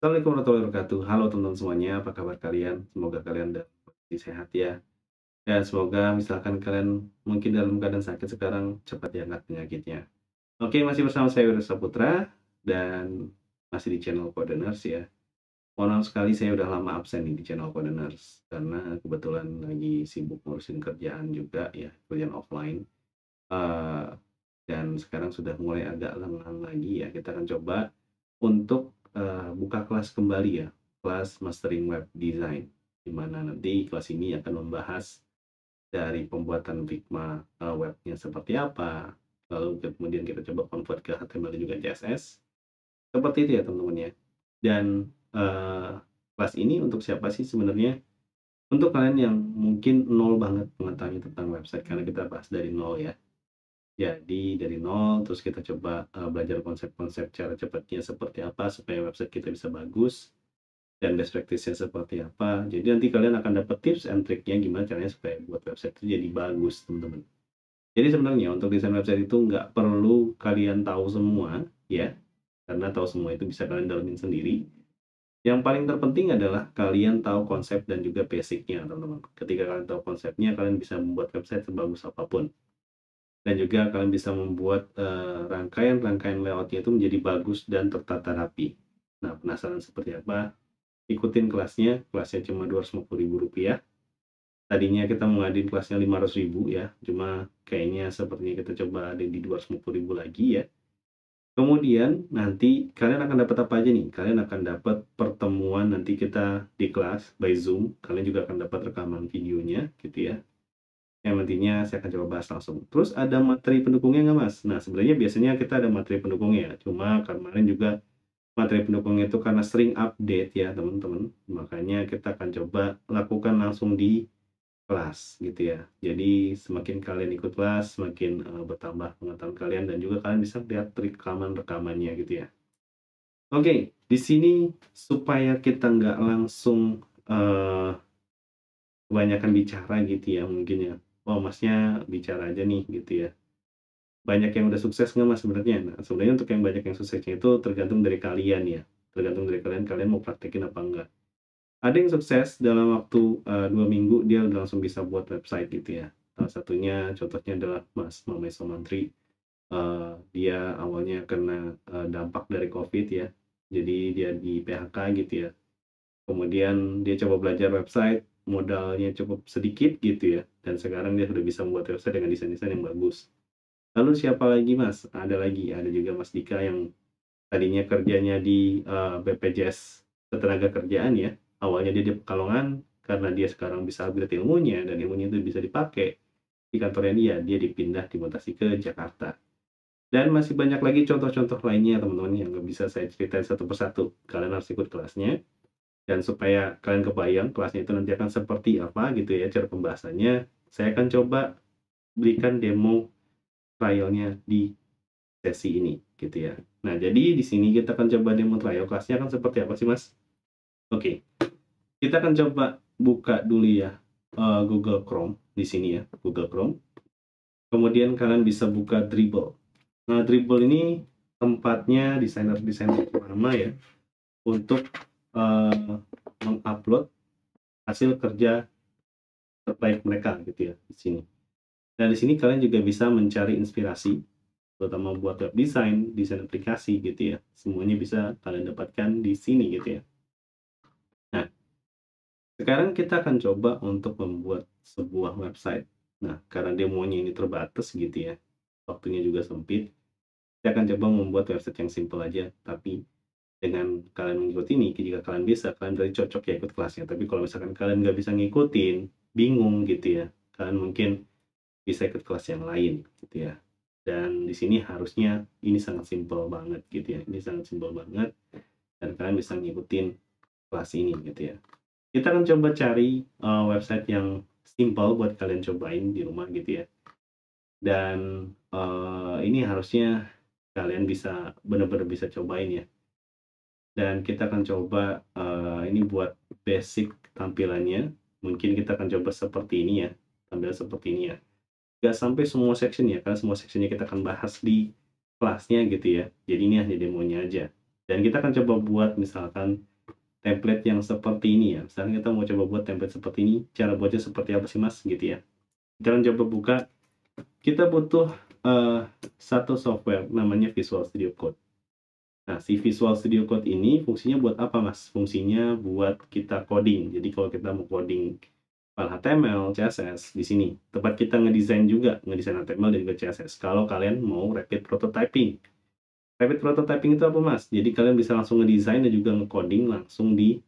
Assalamualaikum warahmatullahi wabarakatuh. Halo teman-teman semuanya, apa kabar kalian? Semoga kalian dalam kondisi sehat ya. Dan semoga misalkan kalian mungkin dalam keadaan sakit sekarang cepat diangkat penyakitnya. Oke, masih bersama saya Wira Saputra dan masih di channel Codeners ya. Mohon maaf sekali saya udah lama absen nih di channel Codeners karena kebetulan lagi sibuk ngurusin kerjaan juga ya, kerjaan offline. Eh, dan sekarang sudah mulai agak lengang lagi ya. Kita akan coba untuk buka kelas kembali ya, kelas Mastering Web Design, di mana nanti kelas ini akan membahas dari pembuatan Figma webnya seperti apa, lalu kemudian kita coba convert ke HTML dan juga CSS, seperti itu ya teman-teman ya. Dan kelas ini untuk siapa sih sebenarnya? Untuk kalian yang mungkin nol banget pengetahuan tentang website, karena kita bahas dari nol ya. Jadi dari nol, terus kita coba belajar konsep-konsep cara cepatnya seperti apa supaya website kita bisa bagus, dan best practice-nya seperti apa. Jadi nanti kalian akan dapat tips and triknya gimana caranya supaya buat website itu jadi bagus, teman-teman. Jadi sebenarnya untuk desain website itu nggak perlu kalian tahu semua, ya, karena tahu semua itu bisa kalian dalamin sendiri. Yang paling terpenting adalah kalian tahu konsep dan juga basic-nya, teman-teman. Ketika kalian tahu konsepnya, kalian bisa membuat website sebagus apapun. Dan juga kalian bisa membuat rangkaian-rangkaian layout-nya itu menjadi bagus dan tertata rapi. Nah, penasaran seperti apa? Ikutin kelasnya cuma Rp250.000. Tadinya kita mau ngadain kelasnya Rp500.000 ya, cuma kayaknya sepertinya kita coba ada di Rp250.000 lagi ya. Kemudian nanti kalian akan dapat apa aja nih? Kalian akan dapat pertemuan nanti kita di kelas by Zoom. Kalian juga akan dapat rekaman videonya gitu ya, yang nantinya saya akan coba bahas langsung. Terus ada materi pendukungnya nggak, Mas? Nah, sebenarnya biasanya kita ada materi pendukungnya ya, cuma kemarin juga materi pendukungnya itu karena sering update ya, teman-teman. Makanya kita akan coba lakukan langsung di kelas gitu ya. Jadi semakin kalian ikut kelas, semakin bertambah pengetahuan kalian dan juga kalian bisa lihat rekaman-rekamannya gitu ya. Oke, di sini supaya kita nggak langsung kebanyakan bicara gitu ya mungkin ya. Oh, Masnya bicara aja nih gitu ya. Banyak yang udah sukses nggak, Mas, sebenarnya? Nah, sebenarnya untuk yang banyak yang suksesnya itu tergantung dari kalian ya. Tergantung dari kalian, kalian mau praktekin apa enggak. Ada yang sukses dalam waktu 2 minggu dia udah langsung bisa buat website gitu ya. Salah satunya contohnya adalah Mas Mamai Somantri. Dia awalnya kena dampak dari Covid ya. Jadi dia di PHK gitu ya. Kemudian dia coba belajar website, modalnya cukup sedikit gitu ya. Dan sekarang dia sudah bisa membuat website dengan desain-desain yang bagus. Lalu siapa lagi, Mas? Ada lagi, ada juga Mas Dika yang tadinya kerjanya di BPJS Ketenagakerjaan ya. Awalnya dia di Pekalongan, karena dia sekarang bisa upgrade ilmunya dan ilmunya itu bisa dipakai di kantornya dia dipindah dimutasi ke Jakarta. Dan masih banyak lagi contoh-contoh lainnya teman-teman yang nggak bisa saya ceritain satu persatu. Kalian harus ikut kelasnya, dan supaya kalian kebayang kelasnya itu nanti akan seperti apa gitu ya cara pembahasannya, saya akan coba berikan demo trialnya di sesi ini gitu ya. Nah, jadi di sini kita akan coba demo trial kelasnya akan seperti apa sih, Mas? Oke, kita akan coba buka dulu ya Google Chrome di sini ya, Google Chrome. Kemudian kalian bisa buka Dribbble. Nah, Dribbble ini tempatnya desainer-desainer lama ya untuk mengupload hasil kerja terbaik mereka gitu ya di sini. Dan di sini kalian juga bisa mencari inspirasi, terutama buat web design, desain aplikasi gitu ya. Semuanya bisa kalian dapatkan di sini gitu ya. Nah, sekarang kita akan coba untuk membuat sebuah website. Nah, karena demonya ini terbatas gitu ya, waktunya juga sempit, kita akan coba membuat website yang simple aja, tapi dengan kalian mengikuti ini, jika kalian bisa, kalian berarti cocok ya ikut kelasnya. Tapi kalau misalkan kalian nggak bisa ngikutin, bingung gitu ya, kalian mungkin bisa ikut kelas yang lain gitu ya. Dan di sini harusnya ini sangat simpel banget gitu ya. Ini sangat simpel banget dan kalian bisa ngikutin kelas ini gitu ya. Kita akan coba cari website yang simple buat kalian cobain di rumah gitu ya. Dan ini harusnya kalian bisa benar-benar bisa cobain ya. Dan kita akan coba ini buat basic tampilannya. Mungkin kita akan coba seperti ini ya. Tampilan seperti ini ya. Nggak sampai semua section ya, karena semua sectionnya kita akan bahas di kelasnya gitu ya. Jadi ini hanya demonya aja. Dan kita akan coba buat misalkan template yang seperti ini ya. Misalnya kita mau coba buat template seperti ini, cara buatnya seperti apa sih Mas gitu ya. Kita akan coba buka, kita butuh satu software namanya Visual Studio Code. Nah, si Visual Studio Code ini fungsinya buat apa Mas? Fungsinya buat kita coding. Jadi kalau kita mau coding file HTML, CSS di sini, tempat kita ngedesain juga, ngedesain HTML dan juga CSS. Kalau kalian mau rapid prototyping. Rapid prototyping itu apa Mas? Jadi kalian bisa langsung ngedesain dan juga ngecoding langsung di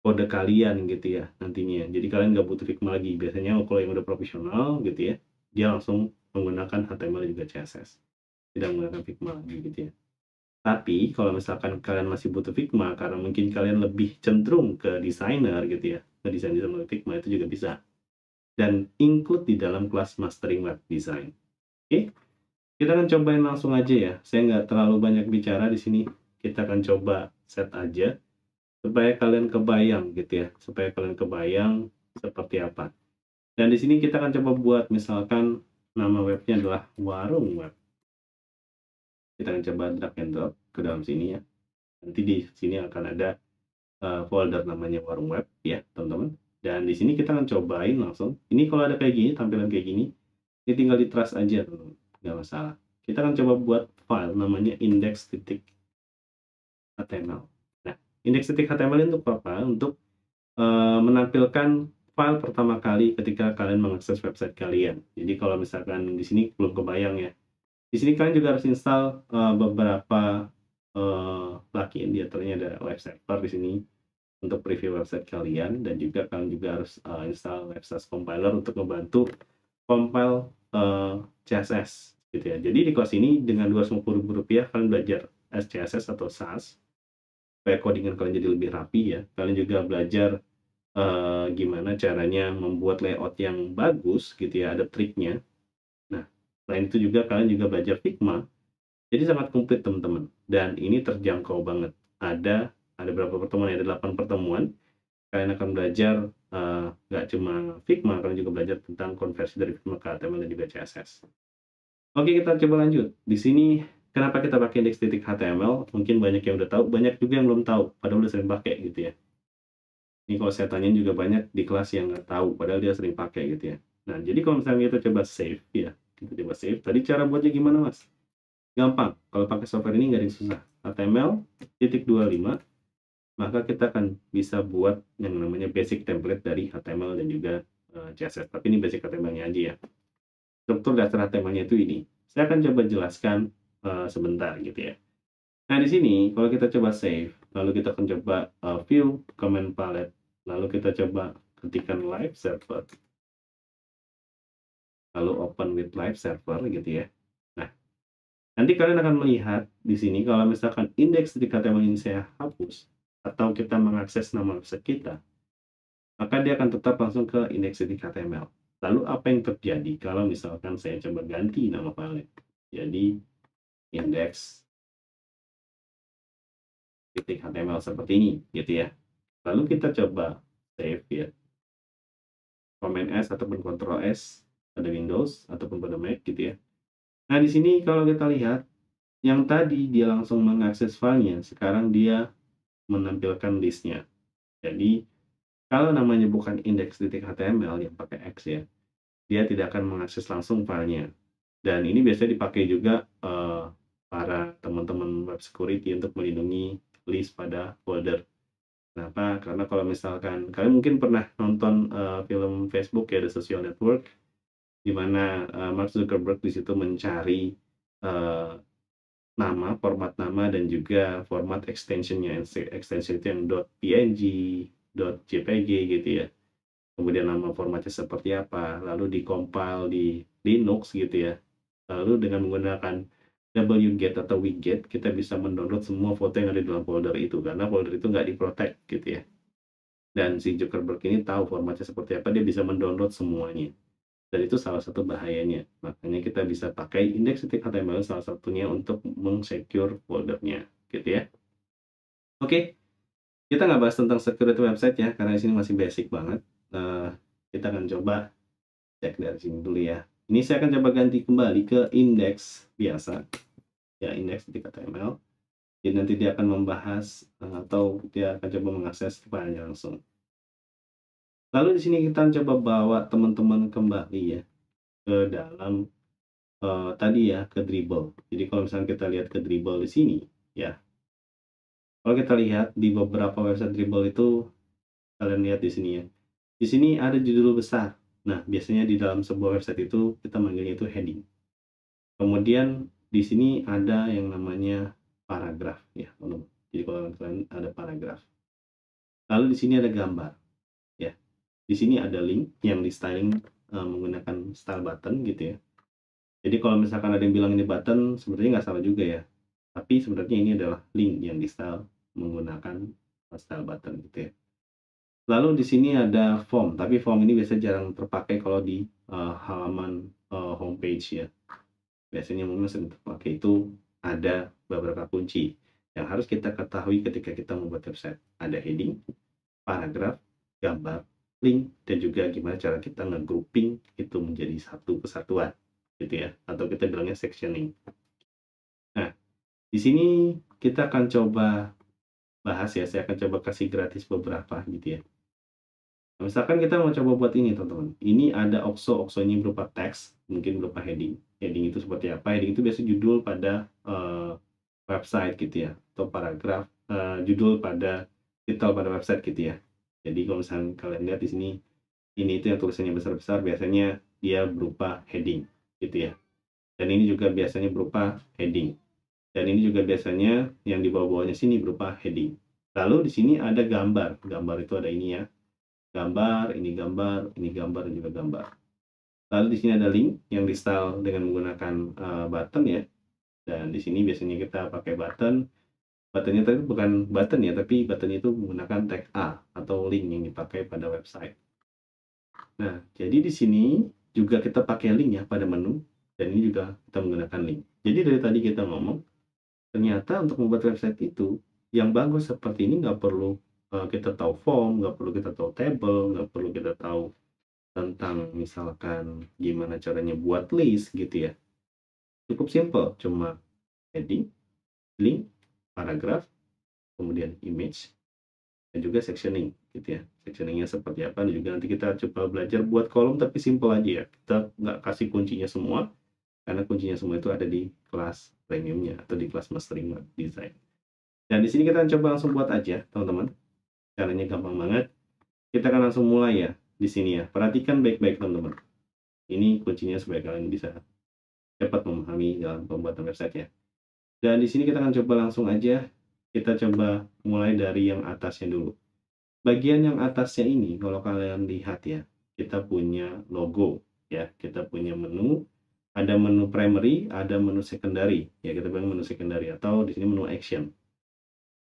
kode kalian gitu ya nantinya. Jadi kalian nggak butuh Figma lagi. Biasanya kalau yang udah profesional gitu ya, dia langsung menggunakan HTML dan juga CSS. Tidak menggunakan Figma lagi gitu ya. Tapi kalau misalkan kalian masih butuh Figma karena mungkin kalian lebih cenderung ke desainer gitu ya, ngedesain melalui Figma itu juga bisa. Dan include di dalam kelas mastering web design. Oke, kita akan cobain langsung aja ya. Saya nggak terlalu banyak bicara di sini. Kita akan coba set aja supaya kalian kebayang gitu ya, supaya kalian kebayang seperti apa. Dan di sini kita akan coba buat misalkan nama webnya adalah warung web. Kita akan coba drag and drop ke dalam sini ya. Nanti di sini akan ada folder namanya warung web ya teman-teman. Dan di sini kita akan cobain langsung. Ini kalau ada kayak gini, tampilan kayak gini, ini tinggal di trust aja teman-teman, nggak masalah. Kita akan coba buat file namanya index.html. Nah, index.html itu apa? Untuk menampilkan file pertama kali ketika kalian mengakses website kalian. Jadi kalau misalkan di sini belum kebayang ya, di sini kalian juga harus install beberapa plugin. Di antaranya ada Live Server di sini untuk preview website kalian, dan juga kalian juga harus install WebSAS compiler untuk membantu compile CSS gitu ya. Jadi di kelas ini dengan Rp250 kalian belajar SCSS atau SAS supaya codingan kalian jadi lebih rapi ya. Kalian juga belajar gimana caranya membuat layout yang bagus gitu ya, ada triknya. Nah, selain itu juga kalian juga belajar Figma. Jadi sangat komplit teman-teman. Dan ini terjangkau banget. Ada berapa pertemuan? Ada 8 pertemuan. Kalian akan belajar nggak cuma Figma, kalian juga belajar tentang konversi dari Figma ke HTML dan juga CSS. Oke, kita coba lanjut. Di sini kenapa kita pakai index.html? Mungkin banyak yang udah tahu, banyak juga yang belum tahu, padahal udah sering pakai gitu ya. Ini kalau saya tanyain juga banyak di kelas yang nggak tahu, padahal dia sering pakai gitu ya. Nah, jadi kalau misalnya kita coba save ya, kita coba save. Tadi cara buatnya gimana Mas? Gampang, kalau pakai software ini nggak ada yang susah. HTML.25, maka kita akan bisa buat yang namanya basic template dari HTML dan juga CSS. Tapi ini basic HTML-nya aja ya. Struktur dasar HTML-nya itu ini. Saya akan coba jelaskan sebentar gitu ya. Nah, di sini kalau kita coba save, lalu kita akan coba view command palette, lalu kita coba ketikkan live server, lalu open with live server gitu ya. Nah, nanti kalian akan melihat di sini kalau misalkan index.html ini saya hapus atau kita mengakses nama website kita, maka dia akan tetap langsung ke index.html. Lalu apa yang terjadi kalau misalkan saya coba ganti nama file? Jadi index.html seperti ini gitu ya. Lalu kita coba save ya. Command S ataupun Ctrl S pada Windows ataupun pada Mac gitu ya. Nah, di sini kalau kita lihat yang tadi dia langsung mengakses filenya, sekarang dia menampilkan listnya. Jadi kalau namanya bukan index.html yang pakai X ya, dia tidak akan mengakses langsung filenya. Dan ini biasanya dipakai juga para teman-teman web security untuk melindungi list pada folder. Kenapa? Karena kalau misalkan kalian mungkin pernah nonton film Facebook ya, The Social Network, di mana Mark Zuckerberg di situ mencari nama, format nama, dan juga format extensionnya. Extension itu yang .png, .jpg gitu ya. Kemudian nama formatnya seperti apa, lalu dikompil di Linux gitu ya. Lalu dengan menggunakan wget atau widget, kita bisa mendownload semua foto yang ada di dalam folder itu, karena folder itu nggak diprotect gitu ya. Dan si Zuckerberg ini tahu formatnya seperti apa, dia bisa mendownload semuanya. Dan itu salah satu bahayanya. Makanya kita bisa pakai index.html salah satunya untuk mengsecure foldernya, gitu ya. Oke, kita nggak bahas tentang security website ya, karena di sini masih basic banget. Kita akan coba cek dari sini dulu ya. Ini saya akan coba ganti kembali ke index biasa, ya index.html. Jadi nanti dia akan membahas atau dia akan coba mengakses filenya langsung. Lalu di sini kita coba bawa teman-teman kembali ya ke dalam tadi ya ke Dribbble. Jadi kalau misalnya kita lihat ke Dribbble di sini ya. Kalau kita lihat di beberapa website Dribbble itu kalian lihat di sini ya. Di sini ada judul besar. Nah, biasanya di dalam sebuah website itu kita manggilnya itu heading. Kemudian di sini ada yang namanya paragraf ya, teman-teman. Jadi kalau kalian ada paragraf. Lalu di sini ada gambar ya. Di sini ada link yang di styling menggunakan style button gitu ya. Jadi kalau misalkan ada yang bilang ini button, sebenarnya nggak salah juga ya. Tapi sebenarnya ini adalah link yang di style menggunakan style button gitu ya. Lalu di sini ada form, tapi form ini biasanya jarang terpakai kalau di halaman homepage ya. Biasanya memang sering terpakai itu ada beberapa kunci yang harus kita ketahui ketika kita membuat website. Ada heading, paragraf, gambar, link, dan juga gimana cara kita nge-grouping itu menjadi satu kesatuan gitu ya, atau kita bilangnya sectioning. Nah, di sini kita akan coba bahas ya, saya akan coba kasih gratis beberapa gitu ya. Nah, misalkan kita mau coba buat ini teman-teman, ini ada OXO ini berupa teks, mungkin berupa heading. Heading itu seperti apa? Heading itu biasa judul pada website gitu ya, atau paragraf, judul pada titel pada website gitu ya. Jadi kalau misalnya kalian lihat di sini, ini itu yang tulisannya besar-besar, biasanya dia berupa heading gitu ya. Dan ini juga biasanya berupa heading. Dan ini juga biasanya yang di bawah-bawahnya sini berupa heading. Lalu di sini ada gambar. Gambar itu ada ini ya. Gambar, ini gambar, dan juga gambar. Lalu di sini ada link yang di style dengan menggunakan button ya. Dan di sini biasanya kita pakai button. Buttonnya tadi bukan button ya, tapi button itu menggunakan tag A atau link yang dipakai pada website. Nah, jadi di sini juga kita pakai link ya pada menu. Dan ini juga kita menggunakan link. Jadi dari tadi kita ngomong, ternyata untuk membuat website itu yang bagus seperti ini nggak perlu kita tahu form, nggak perlu kita tahu table, nggak perlu kita tahu tentang misalkan gimana caranya buat list gitu ya. Cukup simple, cuma heading, link, paragraf, kemudian image, dan juga sectioning gitu ya. Sectioningnya seperti apa, dan juga nanti kita coba belajar buat kolom tapi simple aja ya. Kita nggak kasih kuncinya semua, karena kuncinya semua itu ada di kelas premiumnya atau di kelas mastering design. Dan di sini kita coba langsung buat aja, teman-teman. Caranya gampang banget. Kita akan langsung mulai ya di sini ya. Perhatikan baik-baik, teman-teman. Ini kuncinya supaya kalian bisa cepat memahami dalam pembuatan website ya. Dan di sini kita akan coba langsung aja. Kita coba mulai dari yang atasnya dulu. Bagian yang atasnya ini, kalau kalian lihat ya, kita punya logo ya. Kita punya menu. Ada menu primary, ada menu secondary. Ya, kita bilang menu secondary atau di sini menu action.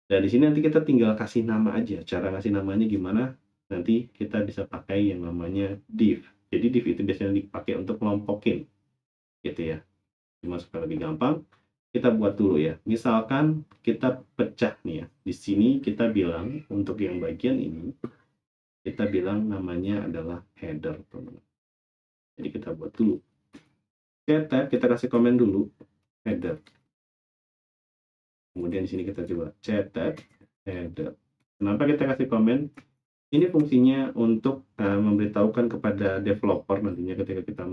Dan di sini nanti kita tinggal kasih nama aja. Cara ngasih namanya gimana? Nanti kita bisa pakai yang namanya div. Jadi div itu biasanya dipakai untuk kelompokin, gitu ya. Cuma supaya lebih gampang, kita buat dulu ya. Misalkan kita pecah nih ya. Di sini kita bilang untuk yang bagian ini, kita bilang namanya adalah header, teman-teman. Jadi kita buat dulu. Kita kasih komen dulu, header. Kemudian di sini kita coba cetak header. Kenapa kita kasih komen? Ini fungsinya untuk memberitahukan kepada developer nantinya ketika kita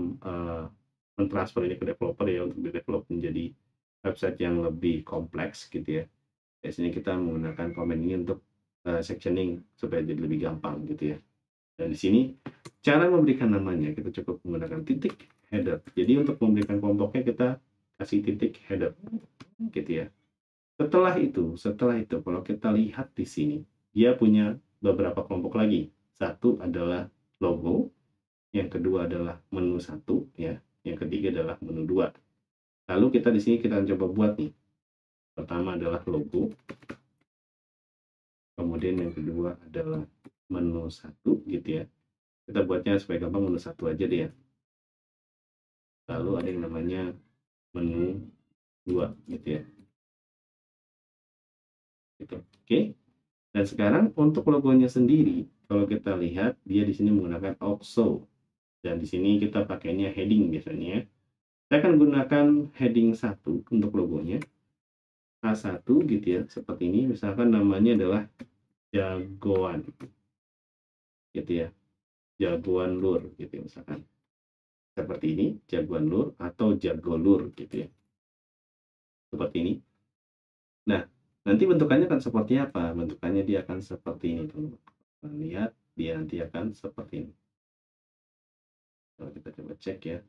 mentransfer ini ke developer ya, untuk di-develop menjadi website yang lebih kompleks gitu ya. Biasanya kita menggunakan komen ini untuk sectioning supaya jadi lebih gampang gitu ya. Dan di sini cara memberikan namanya kita cukup menggunakan titik header. Jadi untuk memberikan kelompoknya kita kasih titik header gitu ya. Setelah itu kalau kita lihat di sini, dia punya beberapa kelompok lagi. Satu adalah logo, yang kedua adalah menu satu, ya, yang ketiga adalah menu dua. Lalu kita di sini kita coba buat nih. Pertama adalah logo, kemudian yang kedua adalah menu satu, gitu ya. Kita buatnya supaya gampang menu satu aja deh ya. Lalu ada yang namanya menu dua, gitu ya. Gitu. Oke. Dan sekarang untuk logonya sendiri, kalau kita lihat dia di sini menggunakan OXO. Dan di sini kita pakainya heading biasanya. Saya akan gunakan heading 1 untuk logonya. A1 gitu ya, seperti ini. Misalkan namanya adalah jagoan gitu ya, jagoan lur gitu ya, misalkan. Seperti ini, jagoan lur atau jagolur gitu ya. Seperti ini. Nah, nanti bentukannya akan seperti apa? Bentukannya dia akan seperti ini, teman-teman. Lihat, dia nanti akan seperti ini. Kalau kita coba cek ya,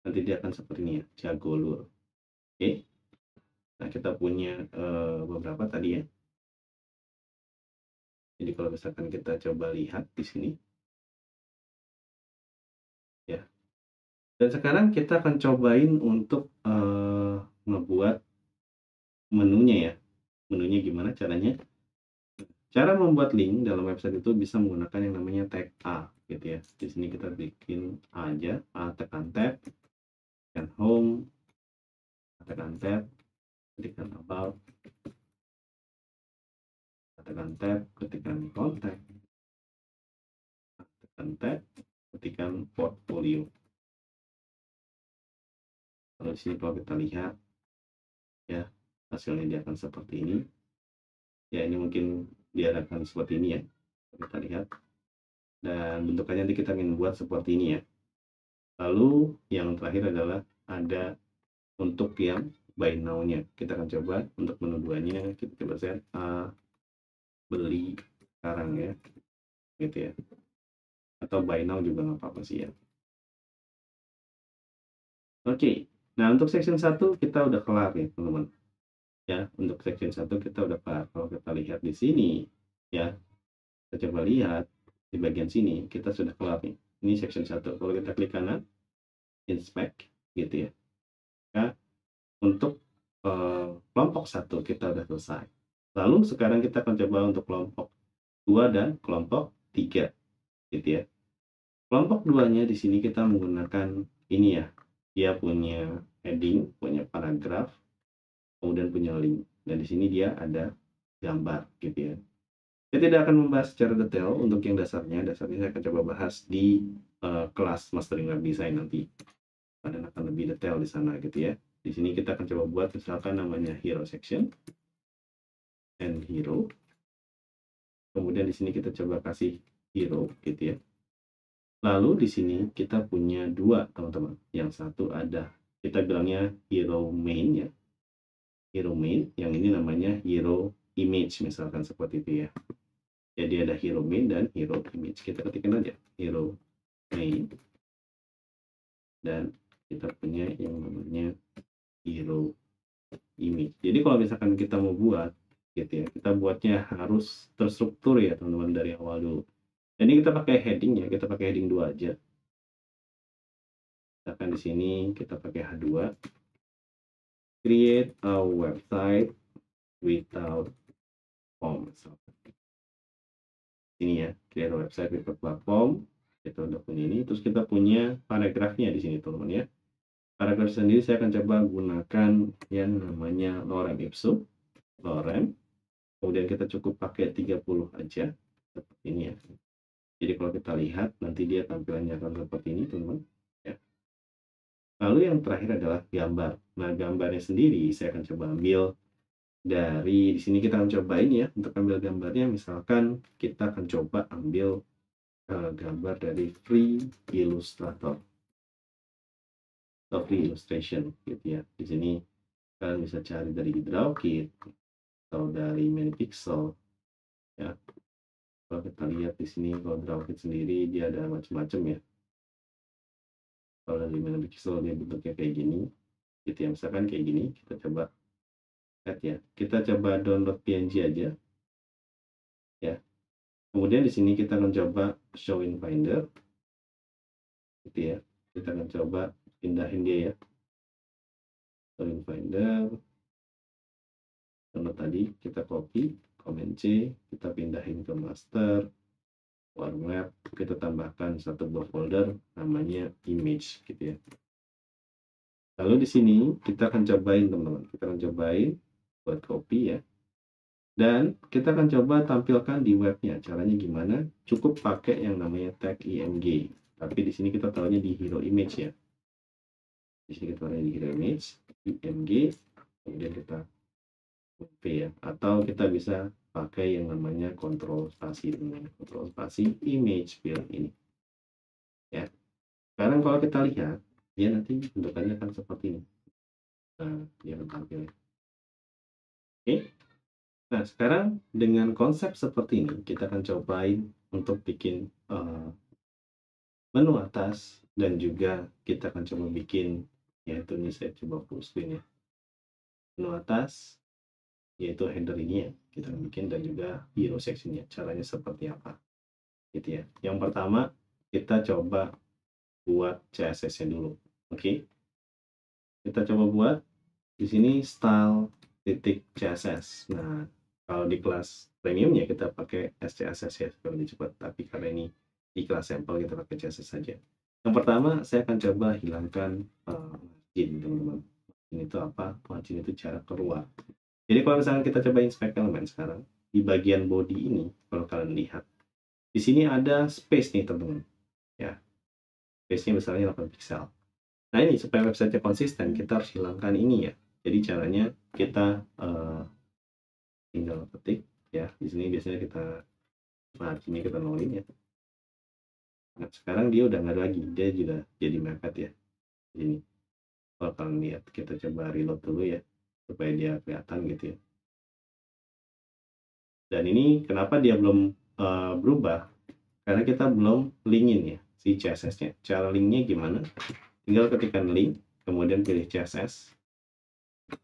nanti dia akan seperti ini ya, jagolur. Oke. Nah, kita punya beberapa tadi ya. Jadi kalau misalkan kita coba lihat di sini, ya. Dan sekarang kita akan cobain untuk ngebuat menunya ya. Menunya gimana caranya? Cara membuat link dalam website itu bisa menggunakan yang namanya tag A gitu ya. Di sini kita bikin A aja, A tekan tab, tekan home, tekan tab, ketikkan about, tekan tab, ketikkan contact, tekan tab, ketikkan portfolio. Kalau di sini kalau kita lihat ya, hasilnya dia akan seperti ini. Ya, ini mungkin dia akan seperti ini ya. Kita lihat. Dan bentukannya nanti kita ingin buat seperti ini ya. Lalu yang terakhir adalah ada untuk yang buy now-nya. Kita akan coba untuk menu 2-nya, kita coba set beli sekarang ya, gitu ya. Atau buy now juga nggak apa-apa sih ya. Oke, nah untuk section 1 kita udah kelar ya teman-teman. Ya, untuk section 1 kita udah kelar. Kalau kita lihat di sini ya, kita coba lihat di bagian sini kita sudah kelar nih. Ini section 1. Kalau kita klik kanan, inspect gitu ya. Nah, untuk kelompok 1 kita udah selesai. Lalu sekarang kita akan coba untuk kelompok 2 dan kelompok 3 gitu ya. Kelompok 2-nya di sini kita menggunakan ini ya. Dia punya heading, punya paragraf, kemudian punya link. Dan di sini dia ada gambar gitu ya. Saya tidak akan membahas secara detail untuk yang dasarnya. Dasarnya saya akan coba bahas di kelas Mastering Web Design nanti. Dan akan lebih detail di sana gitu ya. Di sini kita akan coba buat misalkan namanya hero section and hero. Kemudian di sini kita coba kasih hero gitu ya. Lalu di sini kita punya dua teman-teman. Yang satu ada kita bilangnya hero main ya. Hero main, yang ini namanya hero image misalkan seperti itu ya. Jadi ada hero main dan hero image. Kita ketikkan aja hero main. Dan kita punya yang namanya hero image. Jadi kalau misalkan kita mau buat gitu ya, kita buatnya harus terstruktur ya teman-teman dari awal dulu. Ini kita pakai heading ya, kita pakai heading 2 aja. Misalkan di sini kita pakai H2. Create a website without form. Ini ya, create a website without platform. Kita udah punya ini, terus kita punya paragrafnya di sini teman-teman ya. Paragraf sendiri saya akan coba gunakan yang namanya lorem ipsum, lorem. Kemudian kita cukup pakai 30 aja, seperti ini ya. Jadi kalau kita lihat nanti dia tampilannya akan seperti ini teman-teman ya. Lalu yang terakhir adalah gambar. Nah, gambarnya sendiri saya akan coba ambil dari di sini. Kita akan cobain ya untuk ambil gambarnya. Misalkan kita akan coba ambil gambar dari Free Illustrator atau Free Illustration gitu ya. Di sini kalian bisa cari dari Drawkit atau dari Minipixel ya. Kalau kita lihat di sini, kalau Drawkit sendiri dia ada macam-macam ya. Kalau dari Minipixel dia bentuknya kayak gini gitu ya. Misalkan kayak gini, kita coba lihat ya. Kita coba download PNG aja ya. Kemudian di sini kita akan coba show in Finder gitu ya. Kita akan coba pindahin dia ya. Show in Finder. Download tadi kita copy, Command C, kita pindahin ke master, warm web, kita tambahkan satu buah folder namanya image gitu ya. Lalu di sini kita akan cobain teman-teman. Kita akan cobain buat copy ya. Dan kita akan coba tampilkan di webnya. Caranya gimana? Cukup pakai yang namanya tag img. Tapi di sini kita taruhnya di hero image ya. Di sini kita taruhnya di hero image, img. kemudian kita V ya, atau kita bisa pakai yang namanya kontrol spasi dengan kontrol spasi image fill ini ya. Sekarang kalau kita lihat dia nanti bentukannya akan seperti ini. Nah, dia akan tampil. Oke. Nah, sekarang dengan konsep seperti ini kita akan cobain untuk bikin menu atas, dan juga kita akan coba bikin, yaitu ini saya coba full screen ya, menu atas yaitu header ini ya kita akan bikin, dan juga hero sectionnya caranya seperti apa gitu ya. Yang pertama kita coba buat CSS nya dulu. Oke, kita coba buat di sini style titik CSS. Nah, kalau di kelas premiumnya kita pakai SCSS ya supaya lebih cepat, tapi karena ini di kelas sampel kita pakai CSS saja. Yang pertama saya akan coba hilangkan margin, teman-teman. Ini itu apa? Margin itu jarak keluar. Jadi kalau misalnya kita coba inspect element sekarang di bagian body ini, kalau kalian lihat di sini ada space nih teman-teman ya, space-nya besarnya 8 pixel. Nah ini supaya website-nya konsisten kita harus hilangkan ini ya. Jadi caranya kita tinggal ketik ya, di sini biasanya kita marginnya kita nolin ya. Nah sekarang dia udah nggak ada lagi, dia juga jadi mepet ya. Ini kalau kalian lihat, kita coba reload dulu ya supaya dia kelihatan gitu ya. Dan ini kenapa dia belum berubah, karena kita belum linkin ya si CSS-nya. Cara linknya gimana? Tinggal ketikkan link, kemudian pilih CSS.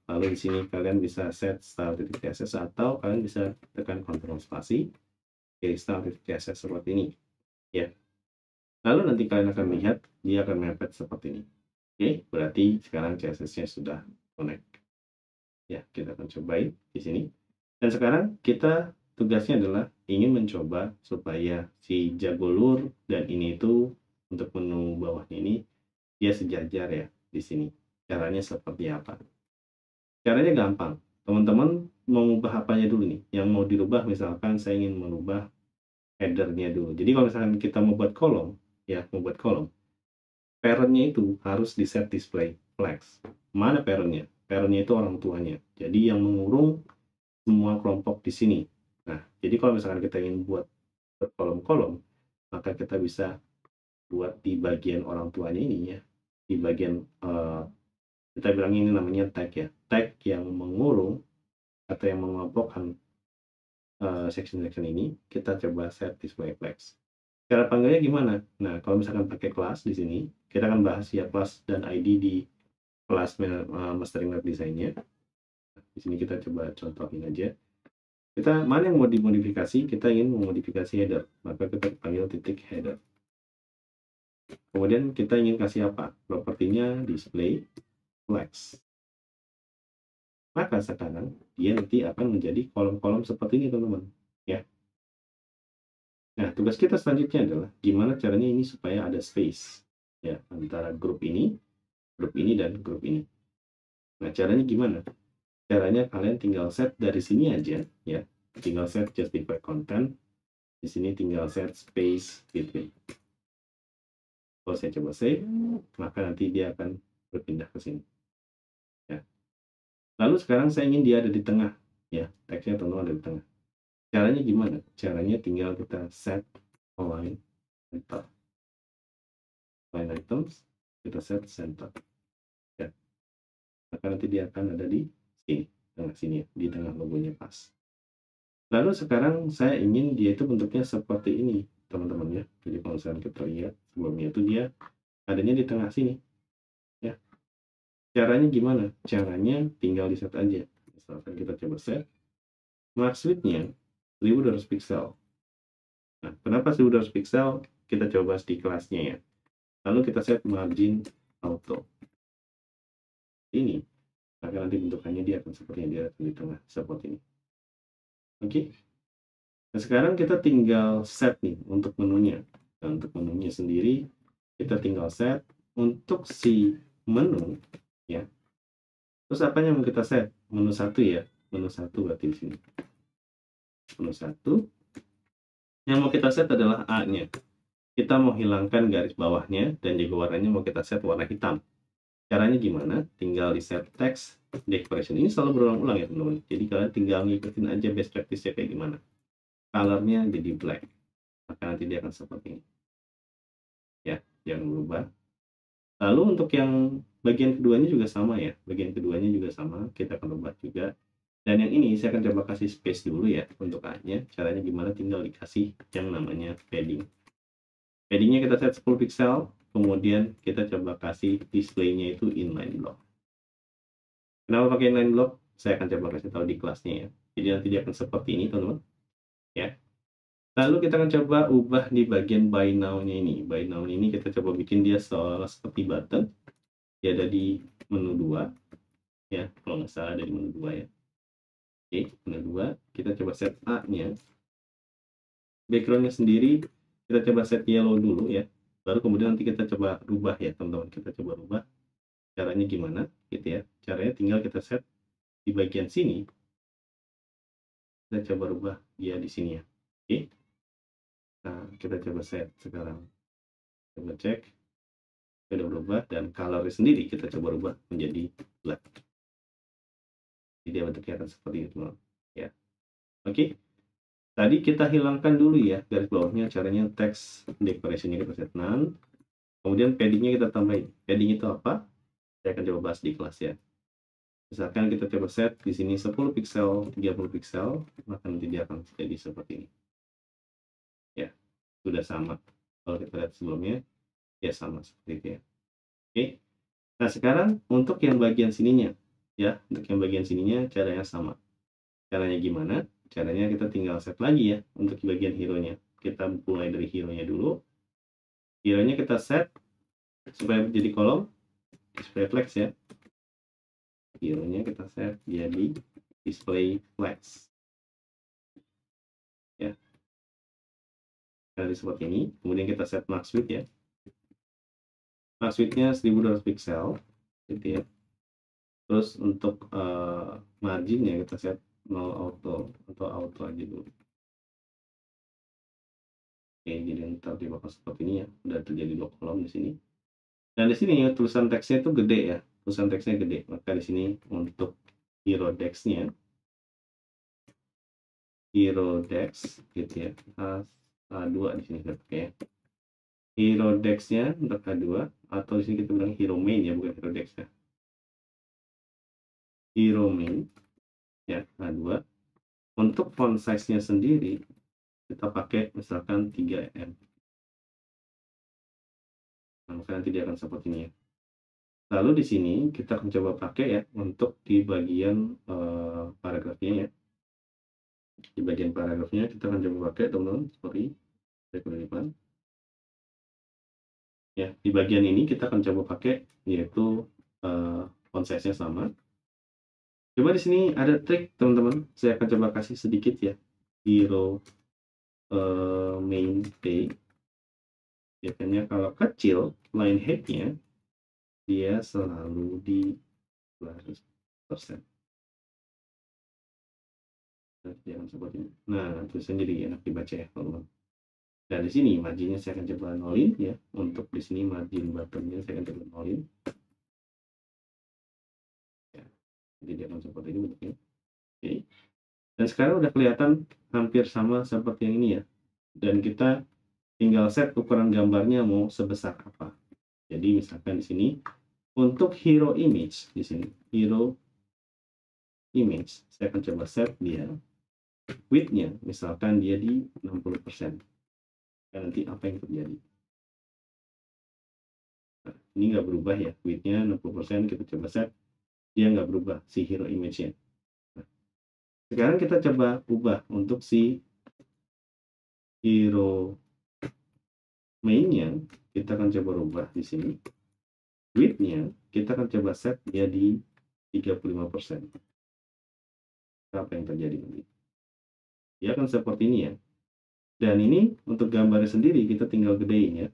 Lalu di sini kalian bisa set style titik CSS, atau kalian bisa tekan Ctrl spasi, pilih style titik CSS seperti ini ya. Lalu nanti kalian akan lihat dia akan mepet seperti ini. Oke, berarti sekarang CSS-nya sudah connect. Ya, kita akan cobain di sini. Dan sekarang kita tugasnya adalah ingin mencoba supaya si jagolur dan ini itu untuk menu bawahnya ini dia sejajar ya di sini. Caranya seperti apa? Caranya gampang. Teman-teman mau mengubah apanya dulu nih? Yang mau dirubah misalkan saya ingin merubah headernya dulu. Jadi kalau misalkan kita membuat kolom, ya membuat kolom, parentnya itu harus di set display flags. Mana parentnya? Parentnya itu orang tuanya. Jadi yang mengurung semua kelompok di sini. Nah, jadi kalau misalkan kita ingin buat berkolom-kolom, maka kita bisa buat di bagian orang tuanya ini ya, di bagian kita bilang ini namanya tag ya, tag yang mengurung atau yang mengelompokkan section-section ini, kita coba set display flags. Cara panggilnya gimana? Nah, kalau misalkan pakai kelas di sini, kita akan bahas ya kelas dan ID di kelas mastering web design-nya. Di sini kita coba contohin aja. Kita mana yang mau dimodifikasi, kita ingin memodifikasi header, maka kita panggil titik header. Kemudian kita ingin kasih apa? Propertinya display flags. Maka sekarang dia nanti akan menjadi kolom-kolom seperti ini teman-teman ya. Nah, tugas kita selanjutnya adalah gimana caranya ini supaya ada space ya antara grup ini, dan grup ini. Nah, caranya gimana? Caranya kalian tinggal set dari sini aja ya. Tinggal set justify content. Di sini tinggal set space between. Kalau saya coba save, maka nanti dia akan berpindah ke sini. Ya. Lalu sekarang saya ingin dia ada di tengah, ya, teksnya teman-teman ada di tengah. Caranya gimana? Caranya tinggal kita set align center, line items, kita set center. Ya. Maka nanti dia akan ada di sini, tengah sini, ya, di tengah logonya pas. Lalu sekarang saya ingin dia itu bentuknya seperti ini, teman-teman ya. Jadi kalau misalnya kita lihat sebelumnya itu dia adanya di tengah sini. Ya. Caranya gimana? Caranya tinggal di set aja. Misalkan kita coba set, max width-nya 1200 pixel. Nah, kenapa 1200 pixel? Kita coba di kelasnya ya. Lalu kita set margin auto. Ini, maka nanti bentukannya dia akan seperti yang dia di tengah, seperti ini. Oke. Nah, sekarang kita tinggal set nih untuk menunya. Nah, untuk menunya sendiri, kita tinggal set untuk si menu ya. Terus apa yang mau kita set? Menu 1 ya. Menu 1 berarti di sini. Menu 1. Yang mau kita set adalah A-nya. Kita mau hilangkan garis bawahnya dan juga warnanya mau kita set warna hitam. Caranya gimana? Tinggal di set text decoration. Ini selalu berulang-ulang ya teman-teman. Jadi kalian tinggal ngikutin aja best practice-nya kayak gimana. Color-nya jadi black. Maka nanti dia akan seperti ini. Ya, jangan berubah. Lalu untuk yang bagian keduanya juga sama ya. Bagian keduanya juga sama. Kita akan ubah juga. Dan yang ini saya akan coba kasih space dulu ya untuk A-nya. Caranya gimana? Tinggal dikasih yang namanya padding. Paddingnya kita set 10 pixel. Kemudian kita coba kasih display-nya itu inline block. Kenapa pakai inline block? Saya akan coba kasih tahu di kelasnya ya. Jadi nanti dia akan seperti ini teman-teman. Ya. Lalu kita akan coba ubah di bagian buy now-nya ini. Buy now ini kita coba bikin dia seolah seperti button. Dia ada di menu 2. Ya, kalau nggak salah ada di menu 2 ya. Oke, menu 2. Kita coba set A-nya. Background-nya sendiri kita coba set yellow dulu ya. Baru kemudian nanti kita coba rubah ya teman-teman. Kita coba rubah. Caranya gimana gitu ya. Caranya tinggal kita set di bagian sini. Kita coba rubah dia di sini ya. Oke. Nah, kita coba set sekarang. Coba cek. Sudah berubah dan color sendiri kita coba rubah menjadi black. Jadi dia bentuknya akan seperti itu ya. Oke. Tadi kita hilangkan dulu ya garis bawahnya. Caranya text decoration-nya kita set none. Kemudian padding-nya kita tambahin. Padding itu apa? Saya akan coba bahas di kelas ya. Misalkan kita coba set di sini 10 pixel, 30 pixel, maka nanti dia akan jadi seperti ini. Ya, sudah sama. Kalau kita lihat sebelumnya, ya sama seperti itu ya. Oke. Nah, sekarang untuk yang bagian sininya, ya, untuk yang bagian sininya caranya sama. Caranya gimana? Caranya kita tinggal set lagi ya untuk bagian hero-nya. Kita mulai dari hero-nya dulu. Hero-nya kita set supaya menjadi kolom, display flex ya. Hero-nya kita set jadi display flex. Ya. Jadi seperti ini. Kemudian kita set max width ya. Max width-nya 1200 pixel gitu ya. Terus untuk margin-nya kita set 0 auto atau auto aja dulu. Oke, jadi ntar dia bakal seperti ini ya. Udah terjadi 2 kolom di sini. Dan di sini tulisan teksnya itu gede ya. Tulisan teksnya gede. Maka di sini untuk hero dex-nya, hero dex gitu ya. A2 di sini kita pakai ya. Hero dex-nya untuk A2 atau di sini kita bilang hero main ya, bukan hero dex ya. Hero main ya A2. Untuk font size-nya sendiri kita pakai misalkan 3 em. Nah, maka nanti dia akan seperti ini ya. Lalu di sini kita akan coba pakai ya untuk di bagian paragrafnya ya. Di bagian paragrafnya kita akan coba pakai teman-teman seperti depan. Ya, di bagian ini kita akan coba pakai yaitu font size-nya sama. Coba di sini ada trik teman-teman. Saya akan coba kasih sedikit ya. Hero main pay. Biasanya kalau kecil line head-nya dia selalu di 100%. Jangan seperti ini. Nah, tulisan jadi enak dibaca ya teman-teman. Dan di sini marginnya saya akan coba nolin ya. Untuk di sini margin buttonnya saya akan coba nolin. Ya, jadi dia akan seperti ini bentuknya. Oke. Dan sekarang udah kelihatan hampir sama seperti yang ini ya. Dan kita tinggal set ukuran gambarnya mau sebesar apa. Jadi misalkan di sini untuk hero image di sini hero image saya akan coba set dia width-nya misalkan dia di 60%. Dan nanti apa yang terjadi? Nah, ini nggak berubah ya width-nya 60%, kita coba set dia nggak berubah si hero image-nya. Nah, sekarang kita coba ubah untuk si hero main-nya, kita akan coba rubah di sini. Width-nya kita akan coba set dia di 35%. Apa yang terjadi nanti? Dia akan seperti ini ya. Dan ini untuk gambarnya sendiri kita tinggal gedein ya.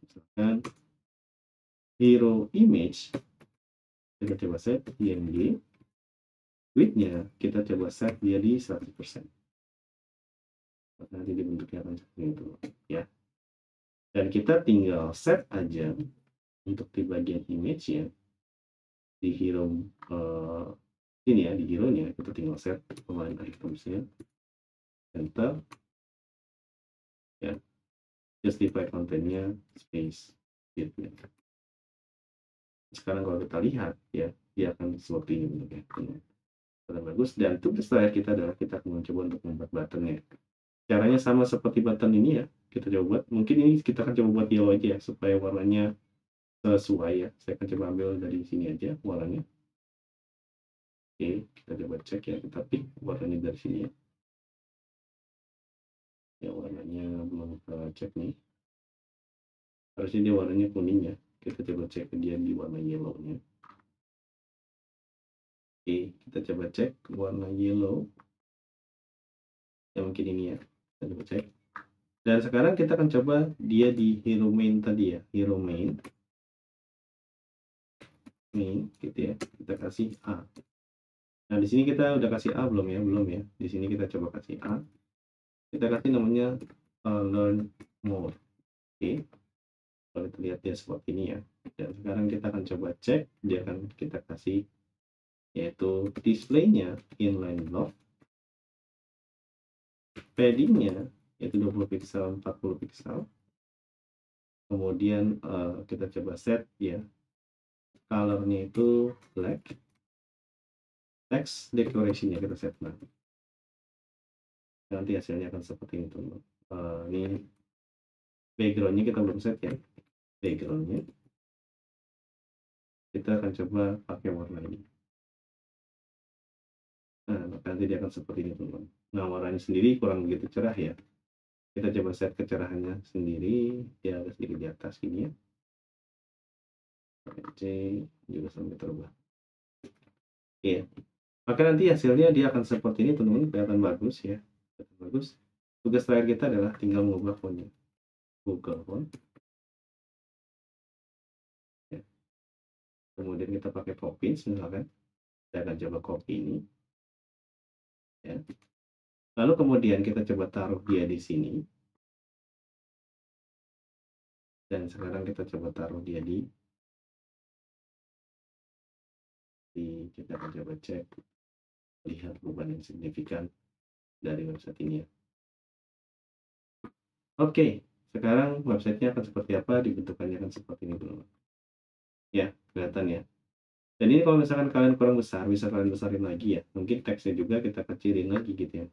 Misalkan hero image kita coba set img, width-nya kita coba set dia di 100%. Nanti dibentuknya akan seperti itu ya. Dan kita tinggal set aja untuk di bagian image ya. di hero ini ya, di hero nya kita tinggal set pemain itemsnya, enter ya, justify kontennya, space gitu ya. Sekarang kalau kita lihat ya, dia akan seperti ini bentuknya, sangat bagus. Dan tugas terakhir kita adalah kita akan mencoba untuk membuat buttonnya. Caranya sama seperti button ini ya, kita coba buat. Mungkin ini kita akan coba buat yellow aja ya, supaya warnanya sesuai ya. Saya akan coba ambil dari sini aja warnanya. Oke, kita coba cek ya, kita pick warnanya dari sini ya. Ya, warnanya belum kita cek nih. Harusnya dia warnanya kuning ya. Kita coba cek dia di warna yellow-nya. Oke, kita coba cek warna yellow. Ya, mungkin ini ya. Kita coba cek. Dan sekarang kita akan coba dia di hero main tadi ya. Hero main gitu ya. Kita kasih A. Nah, di sini kita udah kasih A belum ya? Belum ya. Di sini kita coba kasih A. Kita kasih namanya learn more. Oke. Kalau kita lihat dia seperti ini ya. Dan sekarang kita akan coba cek, dia akan kita kasih yaitu displaynya inline block, paddingnya yaitu 20 pixel 40 pixel. Kemudian kita coba set ya, colornya itu black, text decorationnya kita set nah. Nanti hasilnya akan seperti ini teman. Ini backgroundnya kita belum set ya, backgroundnya kita akan coba pakai warna ini. Nah, nanti dia akan seperti ini teman. Nah, warnanya sendiri kurang begitu cerah ya. Kita coba set kecerahannya sendiri, dia harus sedikit di atas gini ya. C juga sampai terubah. Iya. Maka nanti hasilnya dia akan seperti ini teman-teman, kelihatan bagus ya. Kelihatan bagus. Tugas terakhir kita adalah tinggal mengubah fontnya. Google Font. Ya. Kemudian kita pakai Poppins misalkan. Saya akan coba copy ini. Ya. Lalu kemudian kita coba taruh dia di sini. Dan sekarang kita coba taruh dia di kita akan coba cek, lihat perubahan yang signifikan dari website ini ya. Oke, sekarang websitenya akan seperti apa, dibentukannya akan seperti ini dulu. Ya, kelihatan ya. Dan ini kalau misalkan kalian kurang besar, bisa kalian besarin lagi ya. Mungkin teksnya juga kita kecilin lagi gitu ya.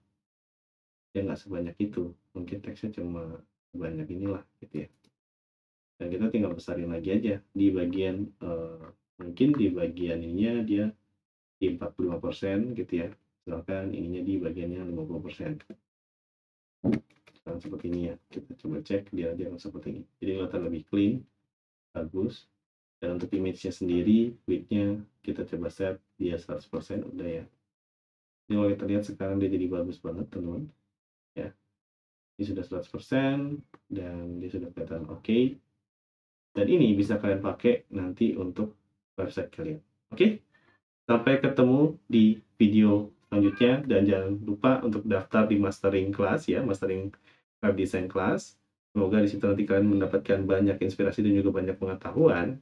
Ya nggak sebanyak itu. Mungkin teksnya cuma sebanyak inilah gitu ya. Dan kita tinggal besarin lagi aja di bagian mungkin di bagian ininya dia di 45% gitu ya. Misalkan ininya di bagiannya 50%. Sekarang seperti ini ya. Kita coba cek dia seperti ini. Jadi kelihatan lebih clean, bagus. Dan untuk image-nya sendiri, width-nya kita coba set dia 100%, udah ya. Ini kalau kita lihat sekarang dia jadi bagus banget teman-teman. Ya, ini sudah 100% dan dia sudah kelihatan oke. Dan ini bisa kalian pakai nanti untuk website kalian. Oke, sampai ketemu di video selanjutnya dan jangan lupa untuk daftar di mastering class ya, mastering web design class. Semoga di situ nanti kalian mendapatkan banyak inspirasi dan juga banyak pengetahuan.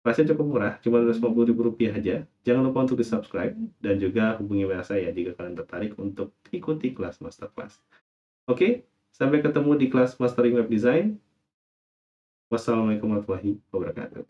Kelasnya cukup murah, cuma Rp250.000 aja. Jangan lupa untuk di-subscribe dan juga hubungi WA saya jika kalian tertarik untuk ikuti kelas masterclass. Oke, sampai ketemu di kelas Mastering Web Design. Wassalamualaikum warahmatullahi wabarakatuh.